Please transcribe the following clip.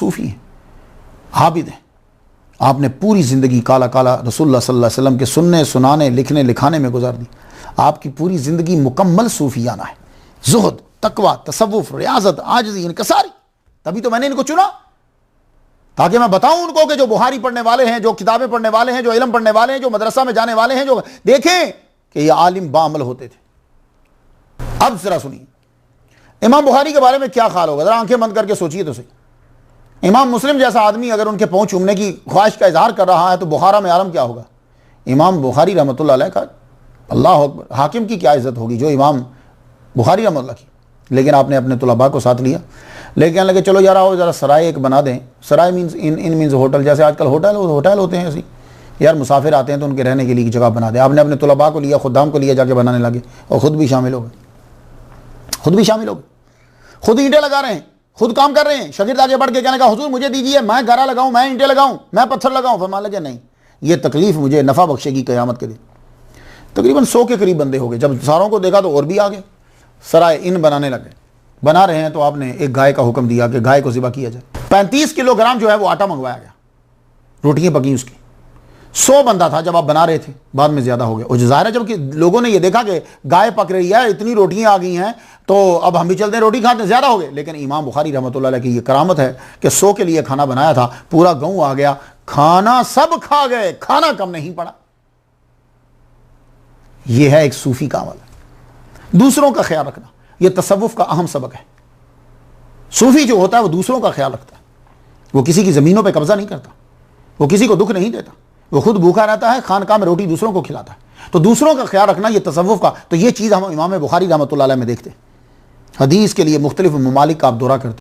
सूफी हैं, आबिद हैं। आपने पूरी ज़िंदगी काला काला रसूलुल्लाह सल्लल्लाहु अलैहि वसल्लम के सुनने सुनाने लिखने लिखाने में गुजार दी। आपकी पूरी ज़िंदगी मुकम्मल सूफियाना है, ज़ुहद, तकवा, तसव्वुफ, रियाजत, आजिज़ी, इनकसारी। तभी तो मैंने इनको चुना, ताकि मैं बताऊं उनको कि जो बुहारी पढ़ने वाले हैं, जो किताबें पढ़ने वाले हैं, जो इल्म पढ़ने वाले हैं, जो मदरसा में जाने वाले हैं, जो देखें कि ये आलिम बाअमल होते थे। अब जरा सुनिए इमाम बुखारी के बारे में क्या ख्याल होगा, जरा आंखें बंद करके सोचिए तो सही। इमाम मुस्लिम जैसा आदमी अगर उनके पाँव चूमने की ख्वाहिश का इजहार कर रहा है तो बुखारा में आलम क्या होगा। इमाम बुखारी रहमतुल्लाह अलैह का अल्लाह अकबर, हाकिम की क्या इज्जत होगी जो इमाम बुखारी रहमतुल्लाह की। लेकिन आपने अपने तुलबा को साथ लिया, लेकिन कहने लगे चलो यार आओ जरा सराय एक बना दें। सराय मीन्स इन मीन्स होटल, जैसे आजकल होटल होते हैं ऐसी, यार मुसाफिर आते हैं तो उनके रहने के लिए जगह बना दें। आपने अपने तुलबा को लिया, खुद्दाम को लिया, जाके बनाने लगे और ख़ुद भी शामिल हो गए, खुद ईंटें लगा रहे हैं, खुद काम कर रहे हैं। शागिर्द आगे बढ़ के कहने का हुजूर मुझे दीजिए, मैं गारा लगाऊं, मैं ईंटें लगाऊं, मैं पत्थर लगाऊं। फरमान लगे नहीं, ये तकलीफ मुझे नफ़ा बख्शेगी क़यामत के दिन। तकरीबन 100 के करीब बंदे हो गए। जब सारों को देखा तो और भी आ गए, सराय इन बनाने लगे। बना रहे हैं तो आपने एक गाय का हुक्म दिया कि गाय को ज़िबा किया जाए। 35 किलोग्राम जो है वो आटा मंगवाया गया, रोटियां पकी उसकी। 100 बंदा था जब आप बना रहे थे, बाद में ज़्यादा हो गया। और ज़ाहिर है जबकि लोगों ने ये देखा कि गाय पक रही है, इतनी रोटियां आ गई हैं, तो अब हम भी चलते हैं रोटी खाते, ज़्यादा हो गए। लेकिन इमाम बुखारी रहमतुल्लाह अलैह की ये करामत है कि 100 के लिए खाना बनाया था, पूरा गाँव आ गया, खाना सब खा गए, खाना कम नहीं पड़ा। यह है एक सूफी का अमल, दूसरों का ख्याल रखना। यह तसव्वुफ का अहम सबक है। सूफी जो होता है वो दूसरों का ख्याल रखता है, वो किसी की ज़मीनों पे कब्जा नहीं करता, वो किसी को दुख नहीं देता, वो खुद भूखा रहता है, खानकाह में रोटी दूसरों को खिलाता है। तो दूसरों का ख्याल रखना ये तसव्वुफ का, तो ये चीज़ हम इमाम बुखारी रहमतुल्लाह अलैह में देखते हैं। हदीस के लिए मुख्तलिफ ममालिक का आप दौरा करते हैं।